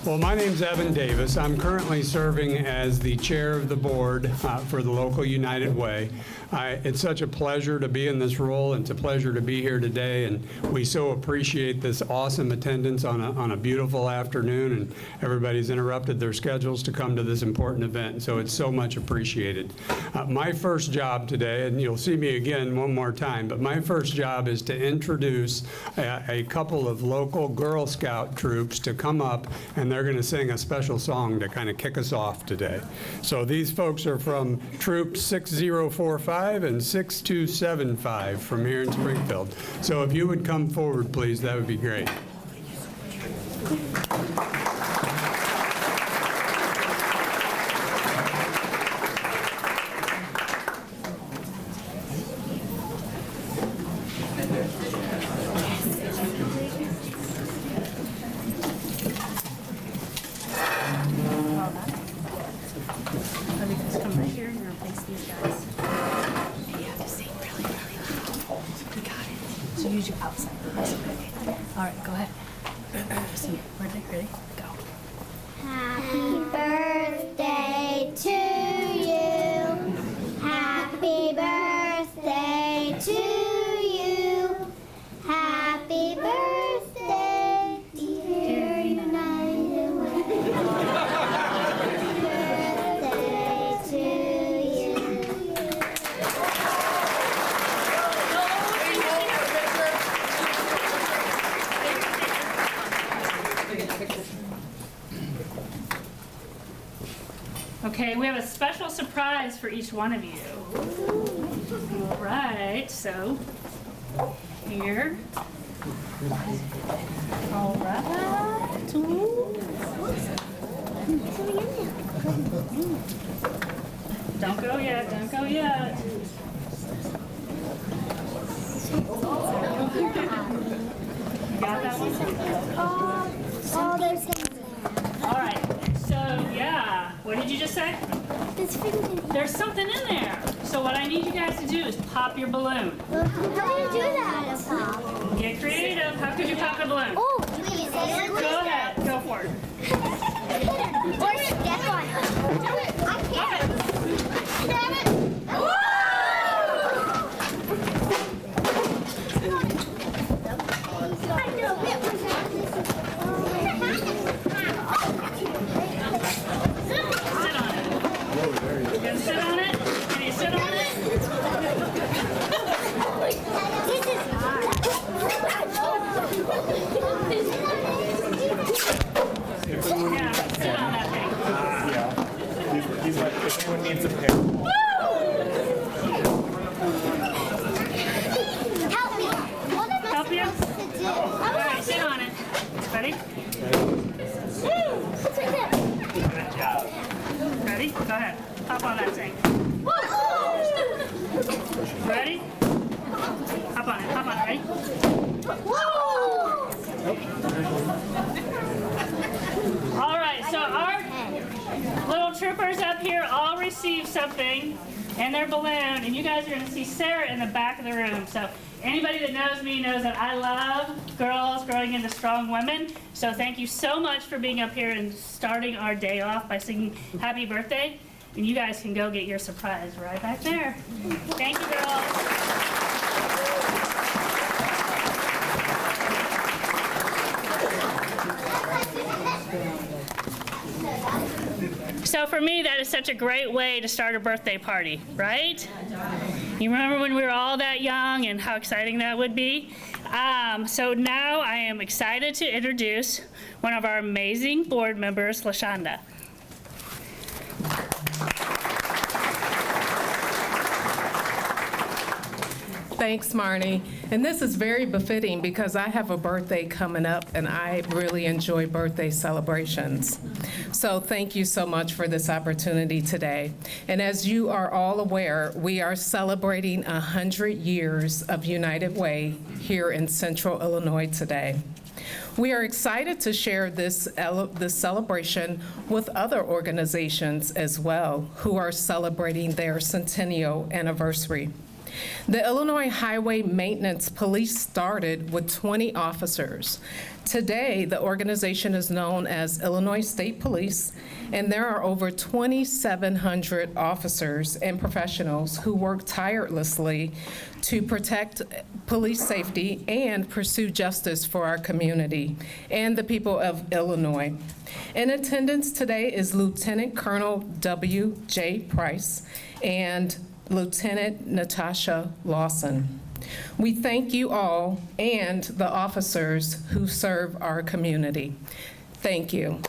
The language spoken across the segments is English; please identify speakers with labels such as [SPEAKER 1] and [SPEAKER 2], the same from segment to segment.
[SPEAKER 1] Well, my name's Evan Davis. I'm currently serving as the chair of the board for the local United Way. It's such a pleasure to be in this role, and it's a pleasure to be here today, and we so appreciate this awesome attendance on a beautiful afternoon, and everybody's interrupted their schedules to come to this important event, so it's so much appreciated. My first job today, and you'll see me again one more time, but my first job is to introduce a couple of local Girl Scout troops to come up, and they're going to sing a special song to kind of kick us off today. So these folks are from Troop 6045 and 6275 from here in Springfield. So if you would come forward, please, that would be great.
[SPEAKER 2] All right, go ahead. See, ready? Go.
[SPEAKER 3] Happy birthday to you. Happy birthday to you. Happy birthday, dear United Way. Happy birthday to you.
[SPEAKER 2] Okay, we have a special surprise for each one of you. All right, so here. All right. Don't go yet, don't go yet. You got that one?
[SPEAKER 3] Oh, there's things.
[SPEAKER 2] All right, so yeah, what did you just say?
[SPEAKER 3] There's things.
[SPEAKER 2] There's something in there. So what I need you guys to do is pop your balloon.
[SPEAKER 3] How do you do that?
[SPEAKER 2] Get creative. How could you pop a balloon?
[SPEAKER 3] Oh, please.
[SPEAKER 2] Go ahead, go for it.
[SPEAKER 3] Or step on it. Do it. I can't. Grab it.
[SPEAKER 2] Sit on it. You gonna sit on it? Can you sit on it? Yeah, sit on that thing.
[SPEAKER 4] He's like, if anyone needs a pick.
[SPEAKER 3] Help me. One of us
[SPEAKER 2] Help you?
[SPEAKER 3] has to do.
[SPEAKER 2] All right, sit on it. Ready?
[SPEAKER 3] What's right there?
[SPEAKER 2] Good job. Ready? Go ahead. Hop on that thing. Ready? Hop on it. Hop on it. Ready?
[SPEAKER 3] Whoa!
[SPEAKER 2] All right, so our little troopers up here all received something in their balloon, and you guys are going to see Sarah in the back of the room. So anybody that knows me knows that I love girls growing into strong women. So thank you so much for being up here and starting our day off by singing Happy Birthday. And you guys can go get your surprise right back there. Thank you, girls. So for me, that is such a great way to start a birthday party, right? You remember when we were all that young and how exciting that would be? So now I am excited to introduce one of our amazing board members, LaShonda.
[SPEAKER 5] Thanks, Marnie. And this is very befitting because I have a birthday coming up and I really enjoy birthday celebrations. So thank you so much for this opportunity today. And as you are all aware, we are celebrating 100 years of United Way here in Central Illinois today. We are excited to share this celebration with other organizations as well who are celebrating their centennial anniversary. The Illinois Highway Maintenance Police started with 20 officers. Today, the organization is known as Illinois State Police, and there are over 2,700 officers and professionals who work tirelessly to protect police safety and pursue justice for our community and the people of Illinois. In attendance today is Lieutenant Colonel W.J. Price and Lieutenant Natasha Lawson. We thank you all and the officers who serve our community. Thank you.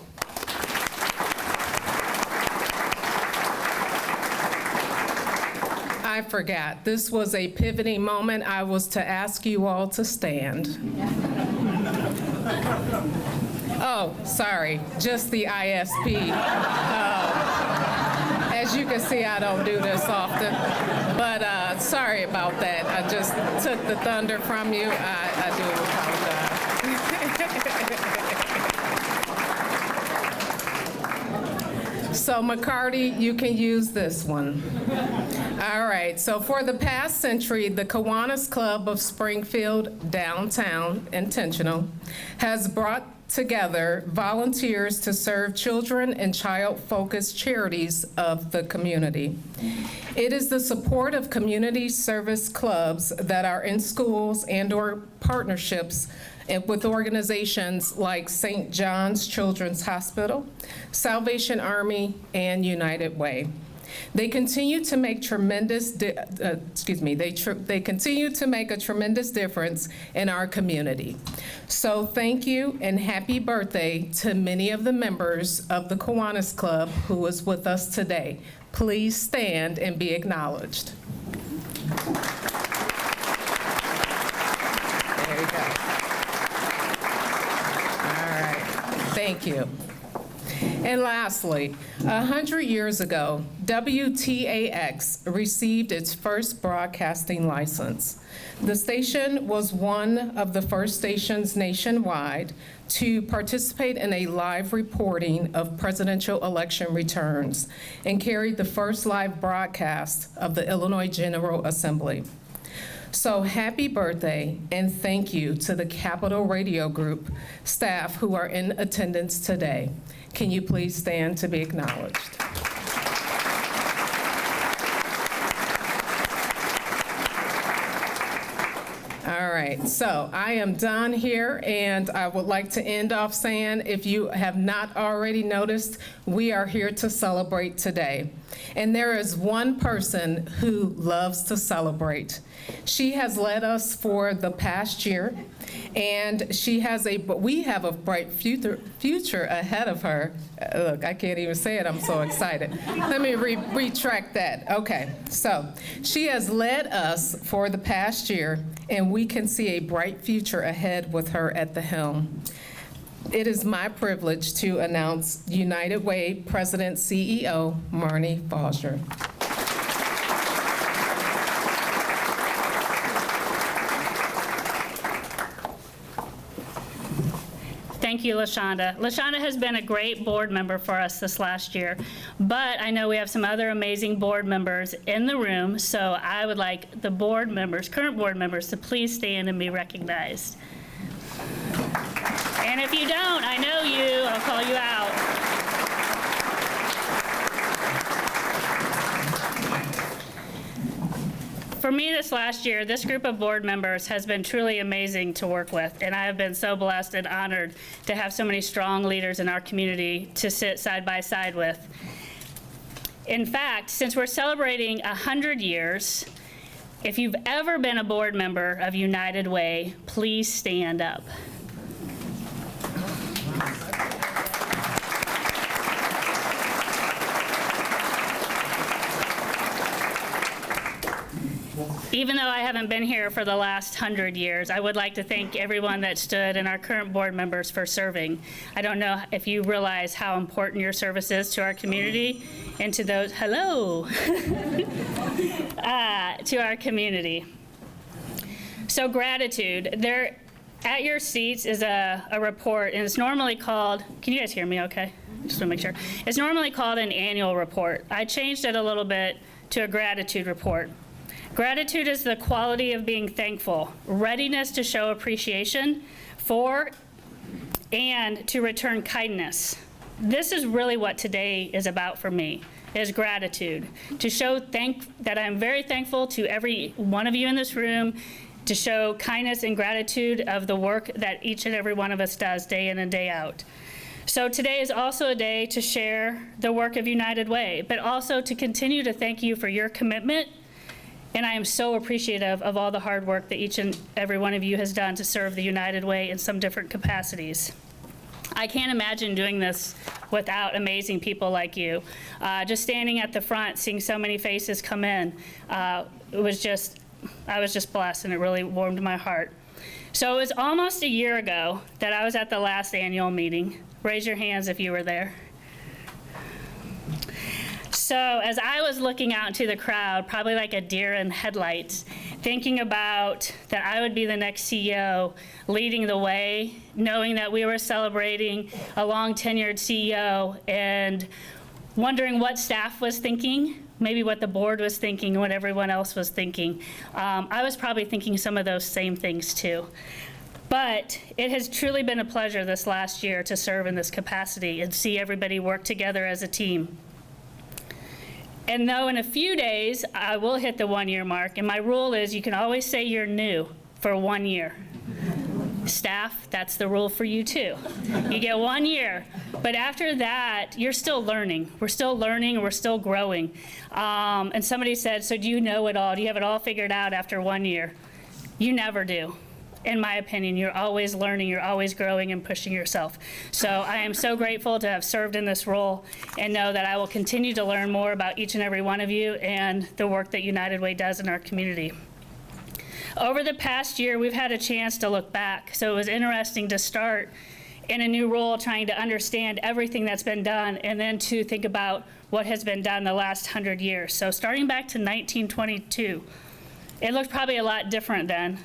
[SPEAKER 5] I forgot, this was a pivoting moment. I was to ask you all to stand. Oh, sorry, just the ISP. As you can see, I don't do this often, but sorry about that. I just took the thunder from you. I do apologize. So McCarty, you can use this one. All right, so for the past century, the Kiwanis Club of Springfield Downtown Intentional has brought together volunteers to serve children and child-focused charities of the community. It is the support of community service clubs that are in schools and/or partnerships with organizations like St. John's Children's Hospital, Salvation Army, and United Way. They continue to make they continue to make a tremendous difference in our community. So thank you and happy birthday to many of the members of the Kiwanis Club who is with us today. Please stand and be acknowledged. There you go. All right, thank you. And lastly, 100 years ago, WTAX received its first broadcasting license. The station was one of the first stations nationwide to participate in a live reporting of presidential election returns and carried the first live broadcast of the Illinois General Assembly. So happy birthday and thank you to the Capitol Radio Group staff who are in attendance today. Can you please stand to be acknowledged? All right, so I am done here, and I would like to end off saying, if you have not already noticed, we are here to celebrate today. And there is one person who loves to celebrate. She has led us for the past year, and we have a bright future ahead of her. Look, I can't even say it, I'm so excited. Let me retract that. Okay, so she has led us for the past year, and we can see a bright future ahead with her at the helm. It is my privilege to announce United Way President CEO Marnie Foster.
[SPEAKER 2] Thank you, LaShonda. LaShonda has been a great board member for us this last year, but I know we have some other amazing board members in the room, so I would like the board members, current board members, to please stand and be recognized. And if you don't, I know you, I'll call you out. For me this last year, this group of board members has been truly amazing to work with, and I have been so blessed and honored to have so many strong leaders in our community to sit side by side with. In fact, since we're celebrating 100 years, if you've ever been a board member of United Way, please stand up. Even though I haven't been here for the last 100 years, I would like to thank everyone that stood and our current board members for serving. I don't know if you realize how important your service is to our community and to those, hello, to our community. So gratitude. There at your seats is a report, and it's normally called, can you guys hear me okay? Just want to make sure. It's normally called an annual report. I changed it a little bit to a gratitude report. Gratitude is the quality of being thankful, readiness to show appreciation for and to return kindness. This is really what today is about for me, is gratitude. To show that I'm very thankful to every one of you in this room, to show kindness and gratitude of the work that each and every one of us does day in and day out. So today is also a day to share the work of United Way, but also to continue to thank you for your commitment. And I am so appreciative of all the hard work that each and every one of you has done to serve the United Way in some different capacities. I can't imagine doing this without amazing people like you. Just standing at the front, seeing so many faces come in, I was just blessed, and it really warmed my heart. So it was almost a year ago that I was at the last annual meeting. Raise your hands if you were there. So as I was looking out into the crowd, probably like a deer in headlights, thinking about that I would be the next CEO leading the way, knowing that we were celebrating a long-tenured CEO, and wondering what staff was thinking, maybe what the board was thinking, and what everyone else was thinking. I was probably thinking some of those same things too. But it has truly been a pleasure this last year to serve in this capacity and see everybody work together as a team. And though in a few days I will hit the 1-year mark, and my rule is you can always say you're new for 1 year. Staff, that's the rule for you too. You get 1 year, but after that, you're still learning. We're still learning, and we're still growing. And somebody said, so do you know it all? Do you have it all figured out after 1 year? You never do. In my opinion, you're always learning, you're always growing and pushing yourself. So I am so grateful to have served in this role and know that I will continue to learn more about each and every one of you and the work that United Way does in our community. Over the past year, we've had a chance to look back, so it was interesting to start in a new role trying to understand everything that's been done and then to think about what has been done the last 100 years. So starting back to 1922, it looked probably a lot different then.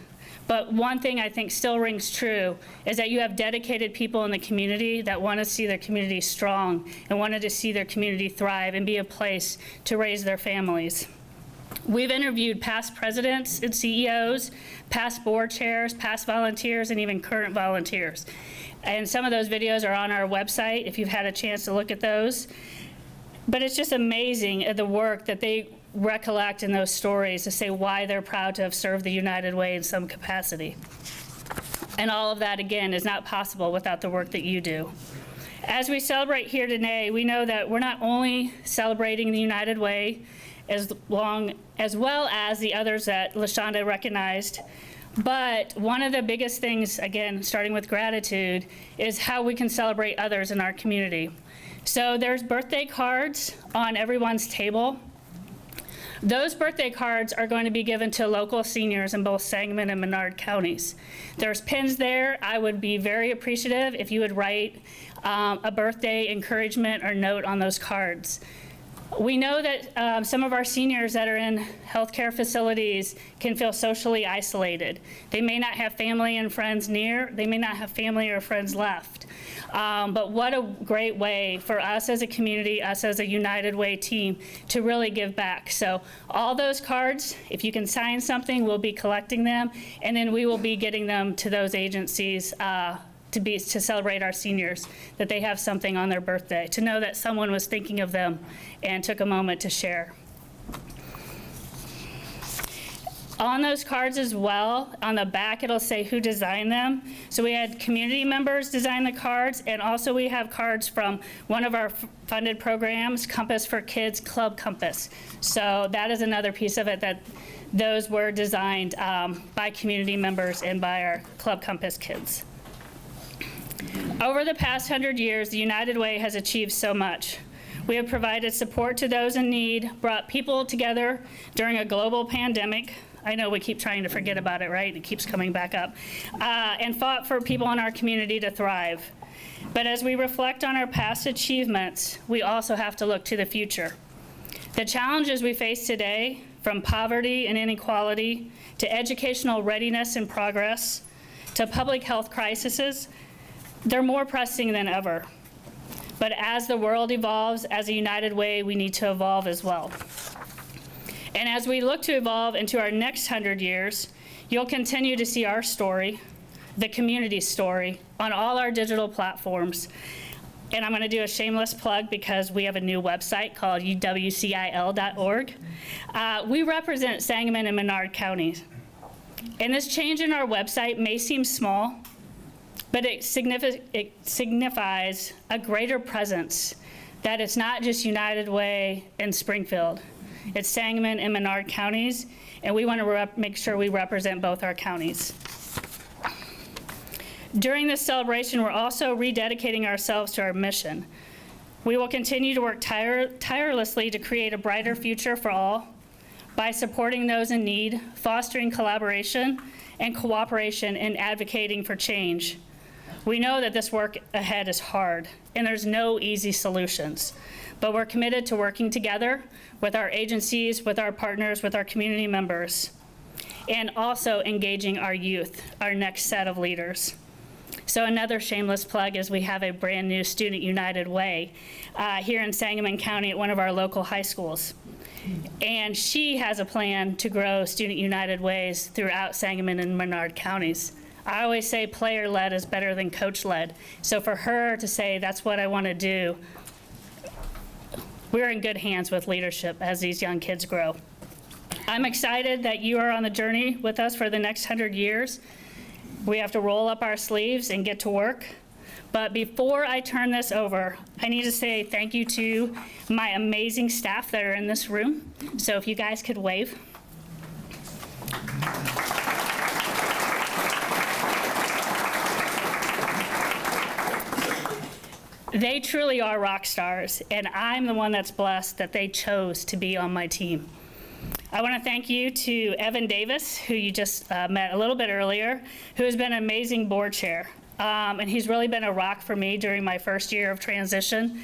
[SPEAKER 2] But one thing I think still rings true is that you have dedicated people in the community that want to see their community strong and wanted to see their community thrive and be a place to raise their families. We've interviewed past presidents and CEOs, past board chairs, past volunteers, and even current volunteers. And some of those videos are on our website if you've had a chance to look at those. But it's just amazing the work that they recollect in those stories to say why they're proud to have served the United Way in some capacity. And all of that, again, is not possible without the work that you do. As we celebrate here today, we know that we're not only celebrating the United Way as well as the others that LaShonda recognized, but one of the biggest things, again, starting with gratitude, is how we can celebrate others in our community. So there's birthday cards on everyone's table. Those birthday cards are going to be given to local seniors in both Sangamon and Menard counties. There's pins there. I would be very appreciative if you would write a birthday encouragement or note on those cards. We know that some of our seniors that are in healthcare facilities can feel socially isolated. They may not have family and friends near. They may not have family or friends left. But what a great way for us as a community, us as a United Way team, to really give back. So all those cards, if you can sign something, we'll be collecting them, and then we will be getting them to those agencies to celebrate our seniors, that they have something on their birthday, to know that someone was thinking of them and took a moment to share. On those cards as well, on the back it'll say who designed them. So we had community members design the cards, and also we have cards from one of our funded programs, Compass for Kids, Club Compass. So that is another piece of it, that those were designed by community members and by our Club Compass kids. Over the past 100 years, the United Way has achieved so much. We have provided support to those in need, brought people together during a global pandemic. I know we keep trying to forget about it, right? It keeps coming back up. And fought for people in our community to thrive. But as we reflect on our past achievements, we also have to look to the future. The challenges we face today, from poverty and inequality to educational readiness and progress to public health crises, they're more pressing than ever. But as the world evolves, as a United Way, we need to evolve as well. And as we look to evolve into our next 100 years, you'll continue to see our story, the community story, on all our digital platforms. And I'm going to do a shameless plug because we have a new website called uwcil.org. We represent Sangamon and Menard counties. And this change in our website may seem small, but it signifies a greater presence, that it's not just United Way and Springfield. It's Sangamon and Menard counties, and we want to make sure we represent both our counties. During this celebration, we're also rededicating ourselves to our mission. We will continue to work tirelessly to create a brighter future for all by supporting those in need, fostering collaboration and cooperation, and advocating for change. We know that this work ahead is hard, and there's no easy solutions, but we're committed to working together with our agencies, with our partners, with our community members, and also engaging our youth, our next set of leaders. So another shameless plug is we have a brand new Student United Way here in Sangamon County at one of our local high schools. And she has a plan to grow Student United Ways throughout Sangamon and Menard counties. I always say player-led is better than coach-led. So for her to say, that's what I want to do, we're in good hands with leadership as these young kids grow. I'm excited that you are on the journey with us for the next 100 years. We have to roll up our sleeves and get to work. But before I turn this over, I need to say thank you to my amazing staff that are in this room. So if you guys could wave. They truly are rock stars, and I'm the one that's blessed that they chose to be on my team. I want to thank you to Evan Davis, who you just met a little bit earlier, who has been an amazing board chair. And he's really been a rock for me during my first year of transition.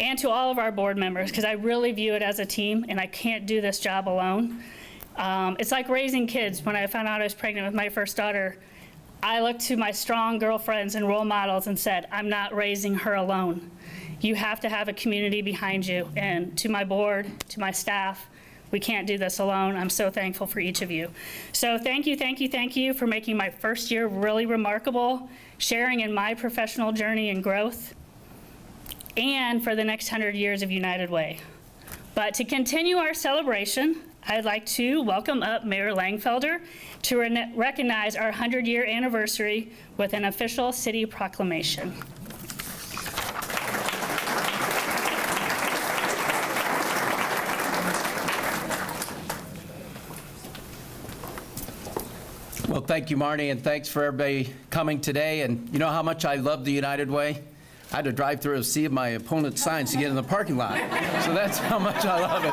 [SPEAKER 2] And to all of our board members, because I really view it as a team, and I can't do this job alone. It's like raising kids. When I found out I was pregnant with my first daughter, I looked to my strong girlfriends and role models and said, I'm not raising her alone. You have to have a community behind you. And to my board, to my staff, we can't do this alone. I'm so thankful for each of you. So thank you for making my first year really remarkable, sharing in my professional journey and growth, and for the next 100 years of United Way. But to continue our celebration, I'd like to welcome up Mayor Langfelder to recognize our 100-year anniversary with an official city proclamation.
[SPEAKER 4] Well, thank you, Marnie, and thanks for everybody coming today. And you know how much I love the United Way? I had to drive through a sea of my opponent's signs to get in the parking lot. So that's how much I love it.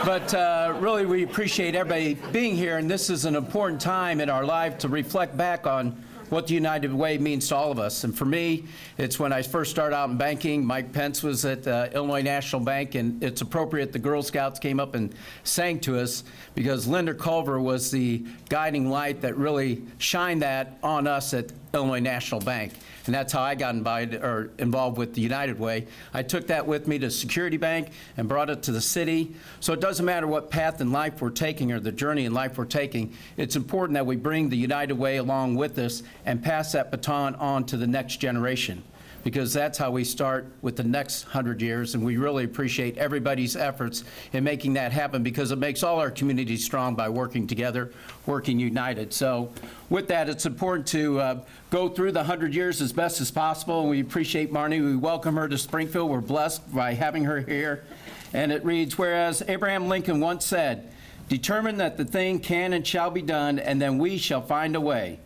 [SPEAKER 4] But really, we appreciate everybody being here, and this is an important time in our life to reflect back on what the United Way means to all of us. And for me, it's when I first started out in banking. Mike Pence was at Illinois National Bank, and it's appropriate the Girl Scouts came up and sang to us because Linda Culver was the guiding light that really shined that on us at Illinois National Bank. And that's how I got involved with the United Way. I took that with me to Security Bank and brought it to the city. So it doesn't matter what path in life we're taking or the journey in life we're taking, it's important that we bring the United Way along with us and pass that baton on to the next generation, because that's how we start with the next 100 years, and we really appreciate everybody's efforts in making that happen, because it makes all our communities strong by working together, working united. So with that, it's important to go through the 100 years as best as possible, and we appreciate Marnie. We welcome her to Springfield. We're blessed by having her here. And it reads, whereas Abraham Lincoln once said, determine that the thing can and shall be done, and then we shall find a way.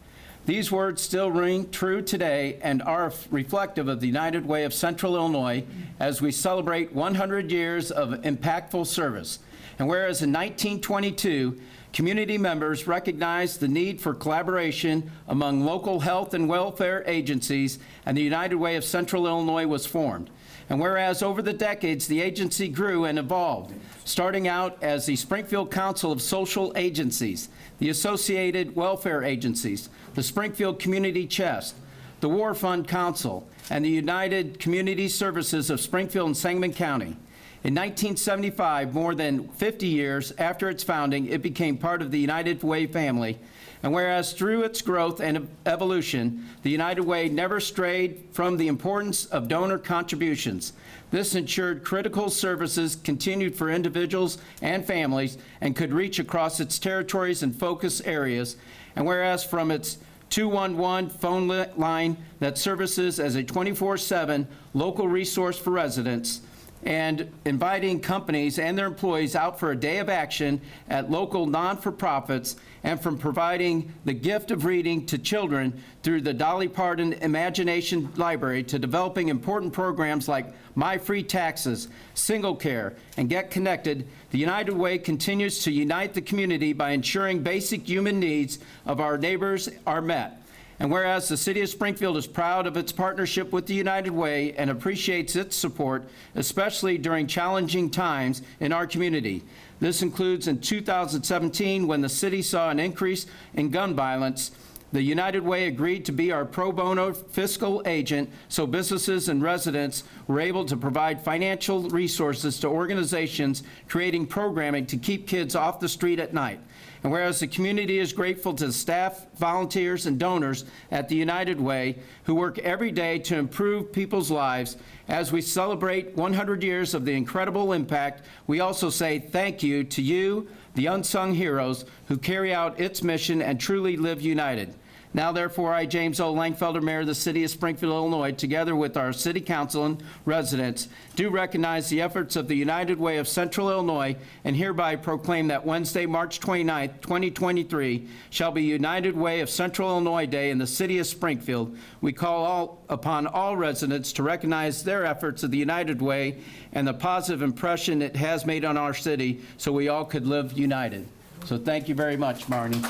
[SPEAKER 4] These words still ring true today and are reflective of the United Way of Central Illinois as we celebrate 100 years of impactful service. And whereas in 1922, community members recognized the need for collaboration among local health and welfare agencies, and the United Way of Central Illinois was formed. And whereas over the decades, the agency grew and evolved, starting out as the Springfield Council of Social Agencies, the Associated Welfare Agencies, the Springfield Community Chest, the War Fund Council, and the United Community Services of Springfield and Sangamon County. In 1975, more than 50 years after its founding, it became part of the United Way family. And whereas through its growth and evolution, the United Way never strayed from the importance of donor contributions. This ensured critical services continued for individuals and families and could reach across its territories and focus areas. And whereas from its 211 phone line that services as a 24/7 local resource for residents, and inviting companies and their employees out for a day of action at local non-for-profits, and from providing the gift of reading to children through the Dolly Parton Imagination Library to developing important programs like My Free Taxes, Single Care, and Get Connected, the United Way continues to unite the community by ensuring basic human needs of our neighbors are met. And whereas the City of Springfield is proud of its partnership with the United Way and appreciates its support, especially during challenging times in our community. This includes in 2017, when the city saw an increase in gun violence, the United Way agreed to be our pro bono fiscal agent so businesses and residents were able to provide financial resources to organizations creating programming to keep kids off the street at night. And whereas the community is grateful to the staff, volunteers, and donors at the United Way who work every day to improve people's lives, as we celebrate 100 years of the incredible impact, we also say thank you to you, the unsung heroes who carry out its mission and truly live united. Now, therefore, I, James O. Langfelder, Mayor of the City of Springfield, Illinois, together with our City Council and residents, do recognize the efforts of the United Way of Central Illinois and hereby proclaim that Wednesday, March 29, 2023, shall be United Way of Central Illinois Day in the City of Springfield. We call upon all residents to recognize their efforts of the United Way and the positive impression it has made on our city so we all could live united. So thank you very much, Marnie.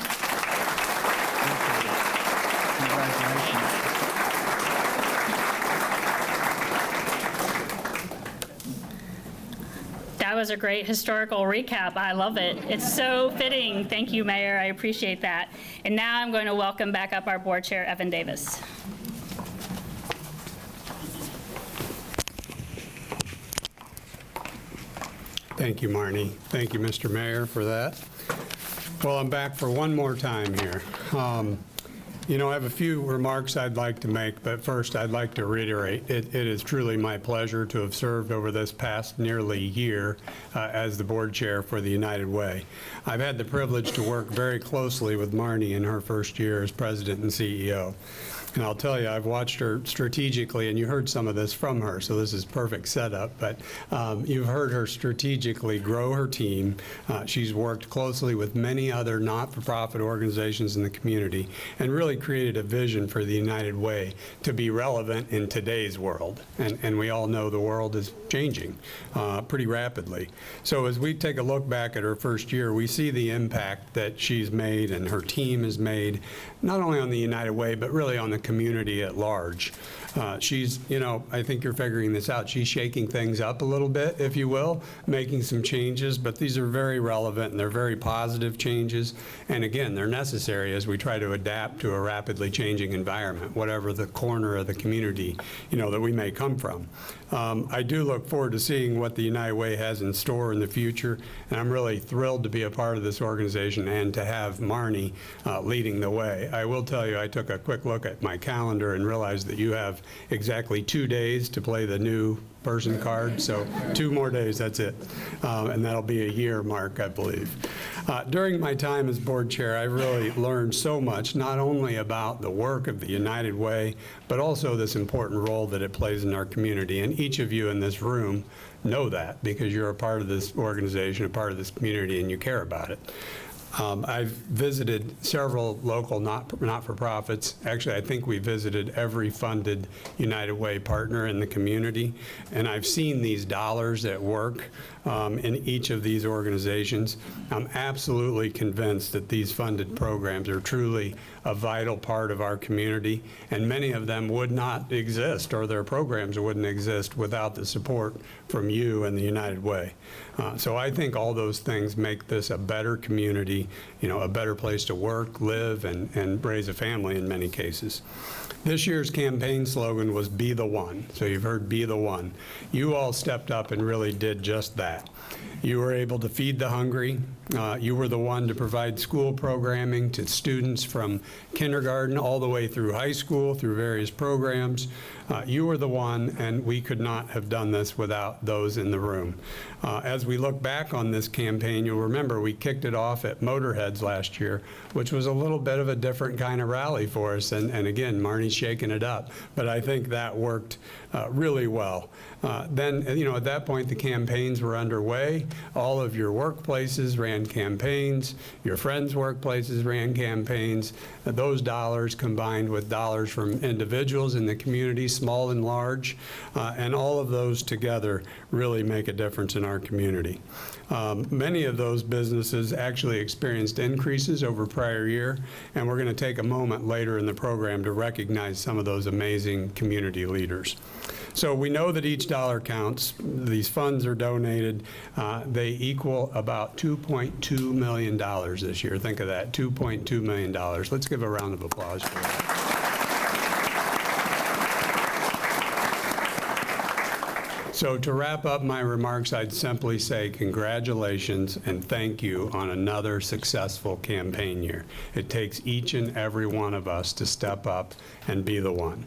[SPEAKER 2] That was a great historical recap. I love it. It's so fitting. Thank you, Mayor. I appreciate that. And now I'm going to welcome back up our board chair, Evan Davis.
[SPEAKER 1] Thank you, Marnie. Thank you, Mr. Mayor, for that. Well, I'm back for one more time here. I have a few remarks I'd like to make, but first I'd like to reiterate, it is truly my pleasure to have served over this past nearly year as the board chair for the United Way. I've had the privilege to work very closely with Marnie in her first year as president and CEO. And I'll tell you, I've watched her strategically, and you heard some of this from her, so this is perfect setup, but you've heard her strategically grow her team. She's worked closely with many other not-for-profit organizations in the community and really created a vision for the United Way to be relevant in today's world. And we all know the world is changing pretty rapidly. So as we take a look back at her first year, we see the impact that she's made and her team has made, not only on the United Way, but really on the community at large. She's, I think you're figuring this out, she's shaking things up a little bit, if you will, making some changes, but these are very relevant and they're very positive changes. And again, they're necessary as we try to adapt to a rapidly changing environment, whatever the corner of the community, that we may come from. I do look forward to seeing what the United Way has in store in the future, and I'm really thrilled to be a part of this organization and to have Marnie leading the way. I will tell you, I took a quick look at my calendar and realized that you have exactly 2 days to play the new person card, so 2 more days, that's it. And that'll be a year mark, I believe. During my time as board chair, I really learned so much, not only about the work of the United Way, but also this important role that it plays in our community. And each of you in this room know that because you're a part of this organization, a part of this community, and you care about it. I've visited several local not-for-profits. Actually, I think we visited every funded United Way partner in the community, and I've seen these dollars at work in each of these organizations. I'm absolutely convinced that these funded programs are truly a vital part of our community, and many of them would not exist, or their programs wouldn't exist without the support from you and the United Way. So I think all those things make this a better community, everybody, a better place to work, live, and raise a family in many cases. This year's campaign slogan was "Be the One." So you've heard "Be the One." You all stepped up and really did just that. You were able to feed the hungry. You were the one to provide school programming to students from kindergarten all the way through high school, through various programs. You were the one, and we could not have done this without those in the room. As we look back on this campaign, you'll remember we kicked it off at Motorheads last year, which was a little bit of a different kind of rally for us. And again, Marnie's shaking it up. But I think that worked really well. Then, at that point, the campaigns were underway. All of your workplaces ran campaigns. Your friends' workplaces ran campaigns. Those dollars combined with dollars from individuals in the community, small and large, and all of those together really make a difference in our community. Many of those businesses actually experienced increases over prior year, and we're going to take a moment later in the program to recognize some of those amazing community leaders. So we know that each dollar counts. These funds are donated. They equal about $2.2 million this year. Think of that, $2.2 million. Let's give a round of applause for that. So to wrap up my remarks, I'd simply say congratulations and thank you on another successful campaign year. It takes each and every one of us to step up and be the one.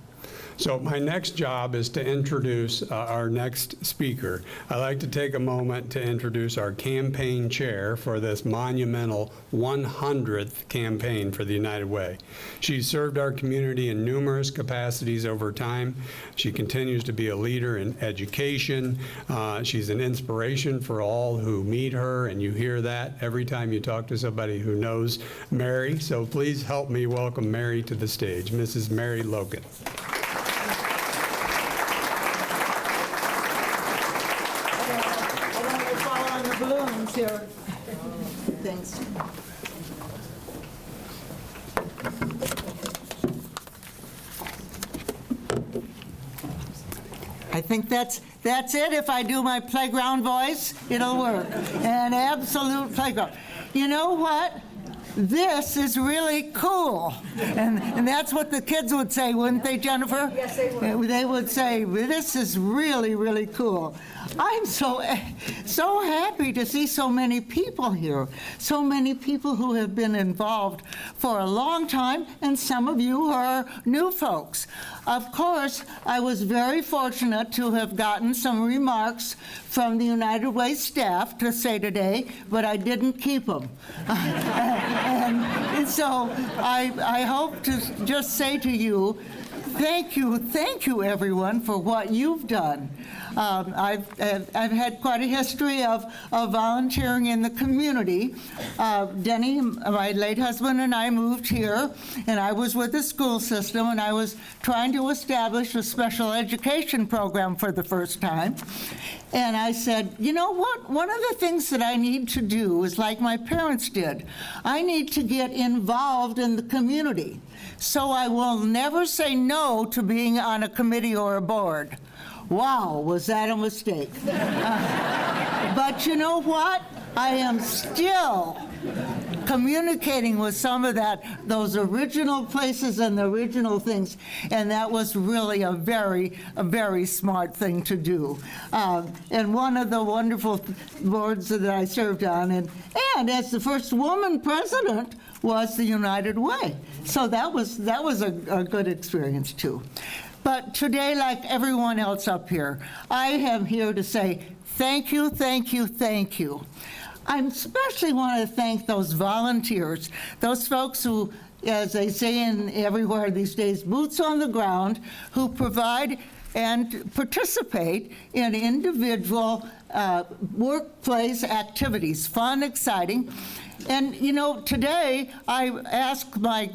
[SPEAKER 1] So my next job is to introduce our next speaker. I'd like to take a moment to introduce our campaign chair for this monumental 100th campaign for the United Way. She's served our community in numerous capacities over time. She continues to be a leader in education. She's an inspiration for all who meet her, and you hear that every time you talk to somebody who knows Mary. So please help me welcome Mary to the stage, Mrs. Mary Logan.
[SPEAKER 6] Balloons here. Thanks. I think that's it. If I do my playground voice, it'll work. An absolute playground. You know what? This is really cool. And that's what the kids would say, wouldn't they, Jennifer? Yes, they would. They would say, this is really, really cool. I'm so happy to see so many people here, so many people who have been involved for a long time, and some of you are new folks. Of course, I was very fortunate to have gotten some remarks from the United Way staff to say today, but I didn't keep them. And so I hope to just say to you, thank you, everyone, for what you've done. I've had quite a history of volunteering in the community. Denny, my late husband, and I moved here, and I was with the school system, and I was trying to establish a special education program for the first time. And I said, you know what? One of the things that I need to do is like my parents did. I need to get involved in the community. So I will never say no to being on a committee or a board. Wow, was that a mistake? But you know what? I am still communicating with some of those original places and the original things, and that was really a very smart thing to do. And one of the wonderful boards that I served on, and as the first woman president, was the United Way. So that was a good experience too. But today, like everyone else up here, I am here to say thank you, thank you, thank you. I especially want to thank those volunteers, those folks who, as they say everywhere these days, boots on the ground, who provide and participate in individual workplace activities, fun, exciting. And, today I asked my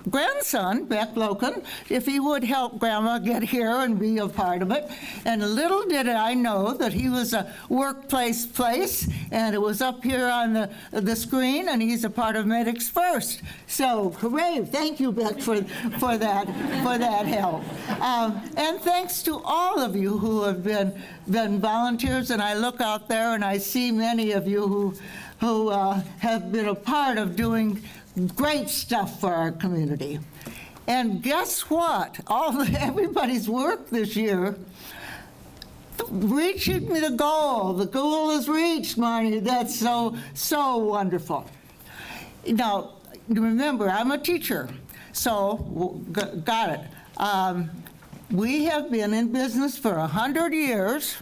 [SPEAKER 6] grandson, Beck Loken, if he would help Grandma get here and be a part of it. And little did I know that he was a workplace place, and it was up here on the screen, and he's a part of Medics First. So, hooray, thank you, Beck, for that help. And thanks to all of you who have been volunteers, and I look out there and I see many of you who have been a part of doing great stuff for our community. And guess what? Everybody's work this year, reaching the goal. The goal is reached, Marnie. That's so wonderful. Now, remember, I'm a teacher, so got it. We have been in business for 100 years.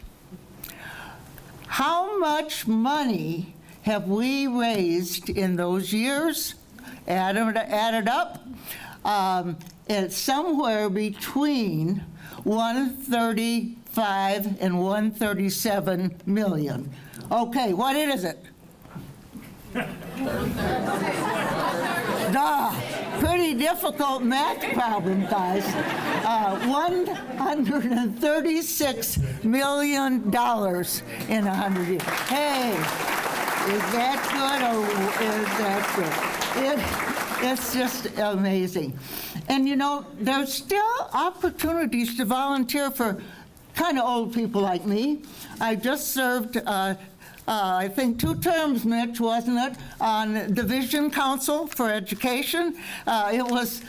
[SPEAKER 6] How much money have we raised in those years? Added up, it's somewhere between 135 and 137 million. Okay, what is it? Pretty difficult math problem, guys. $136 million in 100 years. Hey, is that good or is that good? It's just amazing. And you know, there's still opportunities to volunteer for kind of old people like me. I just served, I think 2 terms, Mitch, wasn't it, on Division Council for Education. It was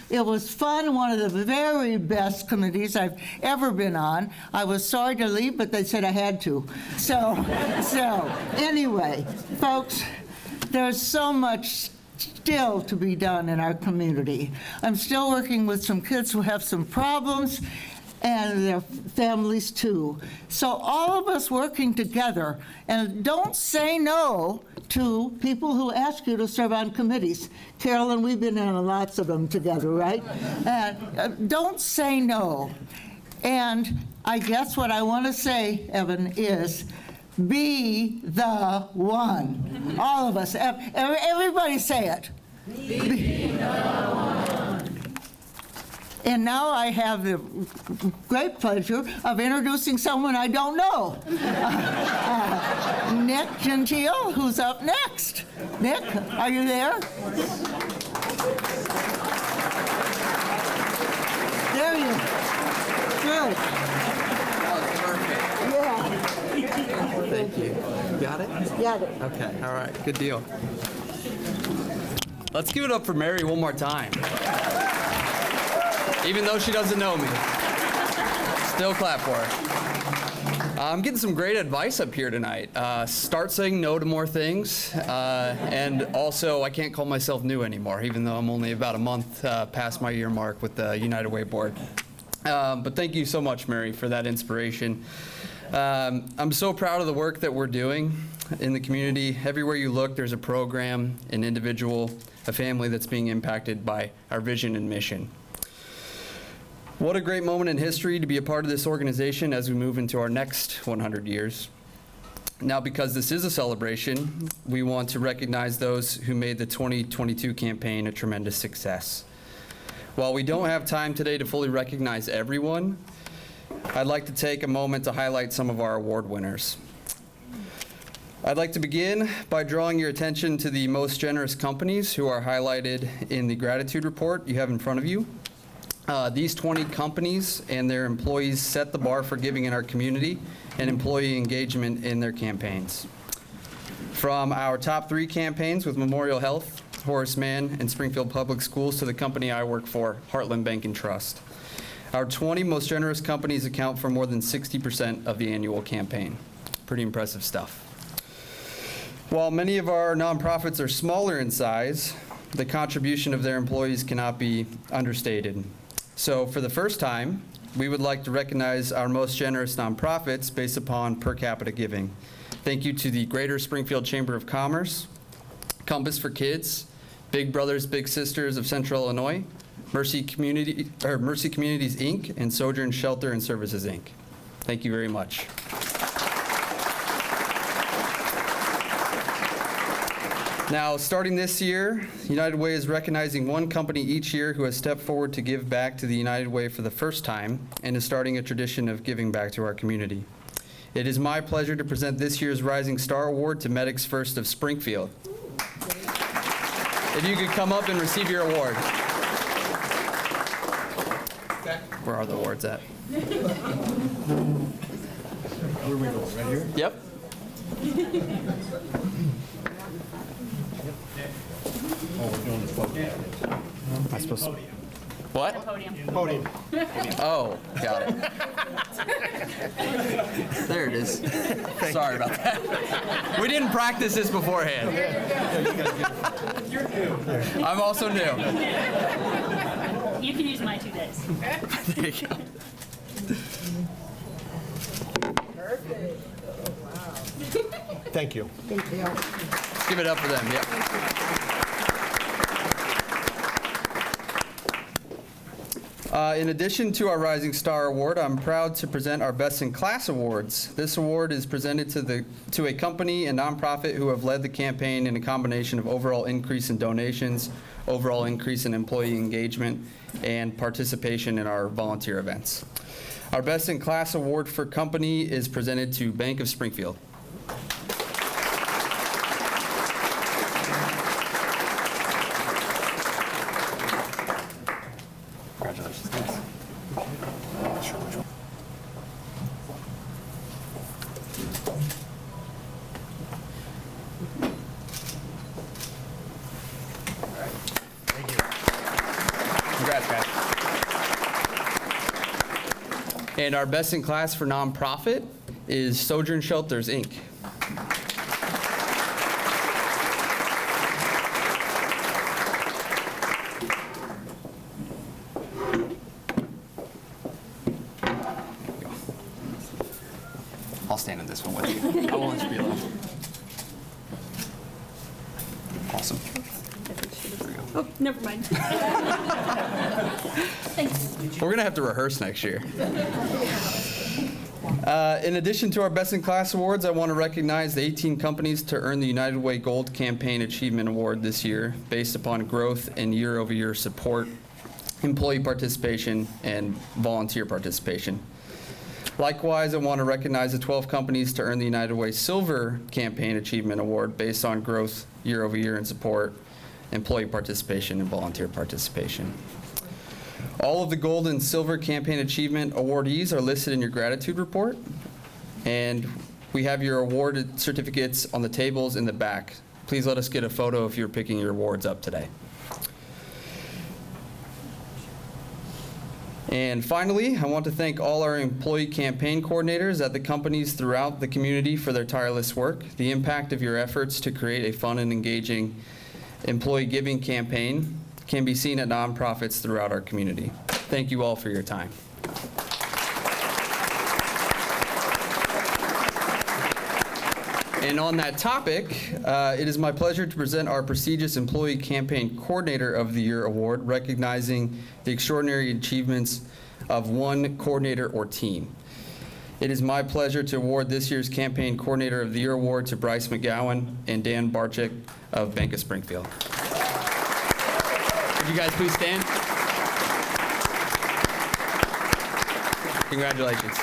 [SPEAKER 6] fun, one of the very best committees I've ever been on. I was sorry to leave, but they said I had to. So anyway, folks, there's so much still to be done in our community. I'm still working with some kids who have some problems, and their families too. So all of us working together, and don't say no to people who ask you to serve on committees. Carolyn, we've been in lots of them together, right? Don't say no. And I guess what I want to say, Evan, is be the one. All of us, everybody say it. Be the one. And now I have the great pleasure of introducing someone I don't know. Nick Gentile, who's up next. Nick, are you there? There you are. Good. Yeah.
[SPEAKER 7] Thank you. Got it?
[SPEAKER 6] Got it.
[SPEAKER 7] Okay, all right, good deal. Let's give it up for Mary one more time. Even though she doesn't know me. Still clap for her. I'm getting some great advice up here tonight. Start saying no to more things. And also, I can't call myself new anymore, even though I'm only about a month past my year mark with the United Way Board. But thank you so much, Mary, for that inspiration. I'm so proud of the work that we're doing in the community. Everywhere you look, there's a program, an individual, a family that's being impacted by our vision and mission. What a great moment in history to be a part of this organization as we move into our next 100 years. Now, because this is a celebration, we want to recognize those who made the 2022 campaign a tremendous success. While we don't have time today to fully recognize everyone, I'd like to take a moment to highlight some of our award winners. I'd like to begin by drawing your attention to the most generous companies who are highlighted in the gratitude report you have in front of you. These 20 companies and their employees set the bar for giving in our community and employee engagement in their campaigns. From our top 3 campaigns with Memorial Health, Horace Mann, and Springfield Public Schools to the company I work for, Heartland Bank and Trust. Our 20 most generous companies account for more than 60% of the annual campaign. Pretty impressive stuff. While many of our nonprofits are smaller in size, the contribution of their employees cannot be understated. So for the first time, we would like to recognize our most generous nonprofits based upon per capita giving. Thank you to the Greater Springfield Chamber of Commerce, Compass for Kids, Big Brothers Big Sisters of Central Illinois, Mercy Communities, Inc., and Sojourn Shelter and Services, Inc. Thank you very much. Now, starting this year, United Way is recognizing one company each year who has stepped forward to give back to the United Way for the first time and is starting a tradition of giving back to our community. It is my pleasure to present this year's Rising Star Award to Medics First of Springfield. If you could come up and receive your award. Where are the awards at? Where are we going, right here? Yep. Am I supposed to? What?
[SPEAKER 2] Podium.
[SPEAKER 7] Oh, got it. There it is. Sorry about that. We didn't practice this beforehand. I'm also new.
[SPEAKER 2] You can use my 2 days.
[SPEAKER 7] There you go.
[SPEAKER 8] Thank you.
[SPEAKER 7] Let's give it up for them. Yeah. In addition to our Rising Star Award, I'm proud to present our Best in Class Awards. This award is presented to a company and nonprofit who have led the campaign in a combination of overall increase in donations, overall increase in employee engagement, and participation in our volunteer events. Our Best in Class Award for company is presented to Bank of Springfield. Congratulations. Congrats, guys. And our Best in Class for nonprofit is Sojourn Shelters, Inc. I'll stand in this one with you. I won't let you be alone. Awesome.
[SPEAKER 2] Oh, never mind. Thanks.
[SPEAKER 7] We're going to have to rehearse next year. In addition to our Best in Class awards, I want to recognize the 18 companies to earn the United Way Gold Campaign Achievement Award this year based upon growth and year-over-year support, employee participation, and volunteer participation. Likewise, I want to recognize the 12 companies to earn the United Way Silver Campaign Achievement Award based on growth year-over-year in support, employee participation, and volunteer participation. All of the Gold and Silver Campaign Achievement awardees are listed in your gratitude report, and we have your award certificates on the tables in the back. Please let us get a photo if you're picking your awards up today. And finally, I want to thank all our employee campaign coordinators at the companies throughout the community for their tireless work. The impact of your efforts to create a fun and engaging employee giving campaign can be seen at nonprofits throughout our community. Thank you all for your time. And on that topic, it is my pleasure to present our prestigious Employee Campaign Coordinator of the Year Award, recognizing the extraordinary achievements of one coordinator or team. It is my pleasure to award this year's Campaign Coordinator of the Year Award to Bryce McGowan and Dan Barczyk of Bank of Springfield. Would you guys please stand? Congratulations.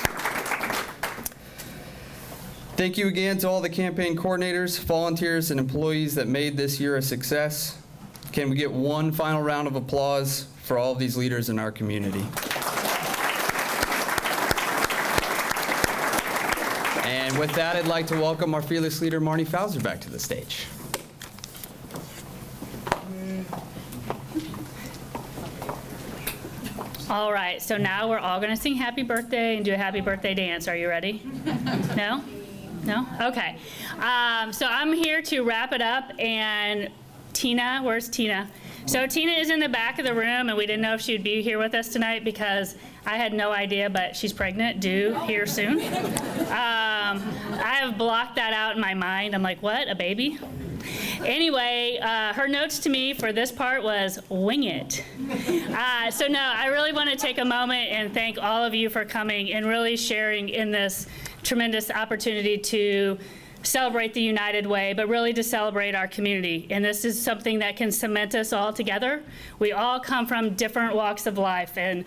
[SPEAKER 7] Thank you again to all the campaign coordinators, volunteers, and employees that made this year a success. Can we get one final round of applause for all of these leaders in our community? And with that, I'd like to welcome our fearless leader, Marnie Fowler, back to the stage.
[SPEAKER 2] All right, so now we're all going to sing happy birthday and do a happy birthday dance. Are you ready? No? No? Okay. So I'm here to wrap it up, and Tina, where's Tina? So Tina is in the back of the room, and we didn't know if she'd be here with us tonight because I had no idea, but she's pregnant, due here soon. I have blocked that out in my mind. I'm like, what, a baby? Anyway, her notes to me for this part was, wing it. So no, I really want to take a moment and thank all of you for coming and really sharing in this tremendous opportunity to celebrate the United Way, but really to celebrate our community. And this is something that can cement us all together. We all come from different walks of life. And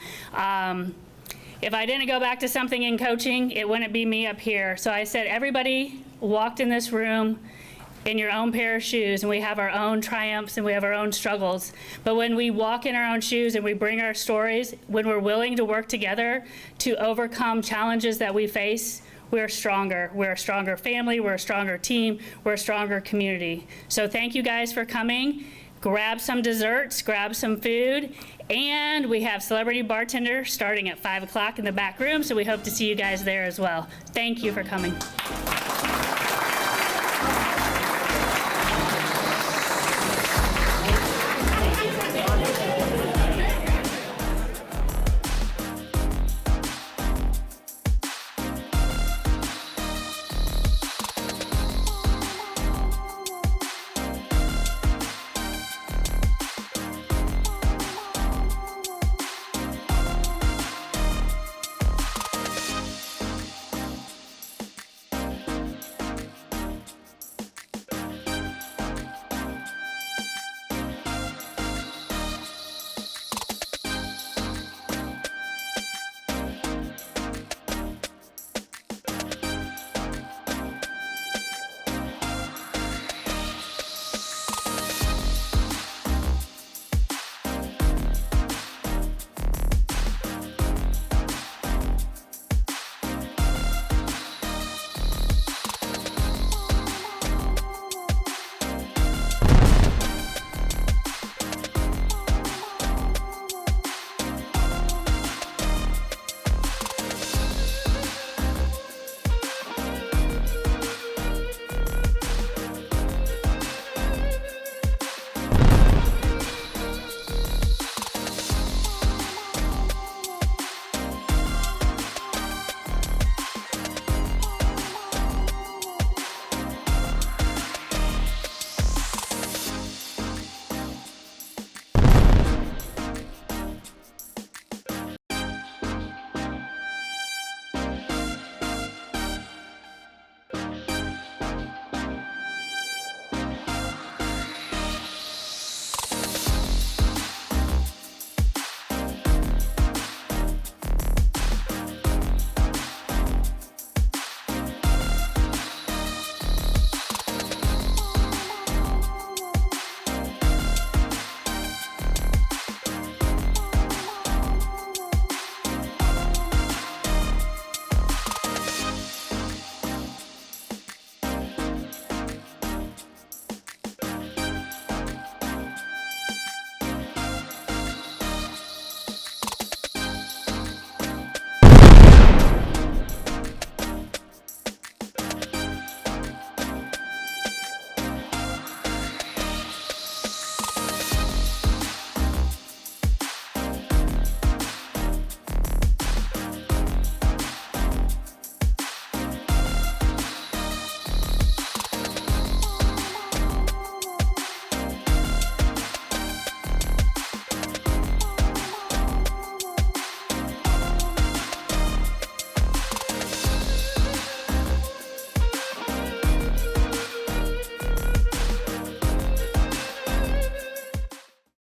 [SPEAKER 2] if I didn't go back to something in coaching, it wouldn't be me up here. So I said, everybody walked in this room in your own pair of shoes, and we have our own triumphs and we have our own struggles. But when we walk in our own shoes and we bring our stories, when we're willing to work together to overcome challenges that we face, we're stronger. We're a stronger family, we're a stronger team, we're a stronger community. So thank you guys for coming. Grab some desserts, grab some food, and we have celebrity bartender starting at 5 o'clock in the back room, so we hope to see you guys there as well. Thank you for coming.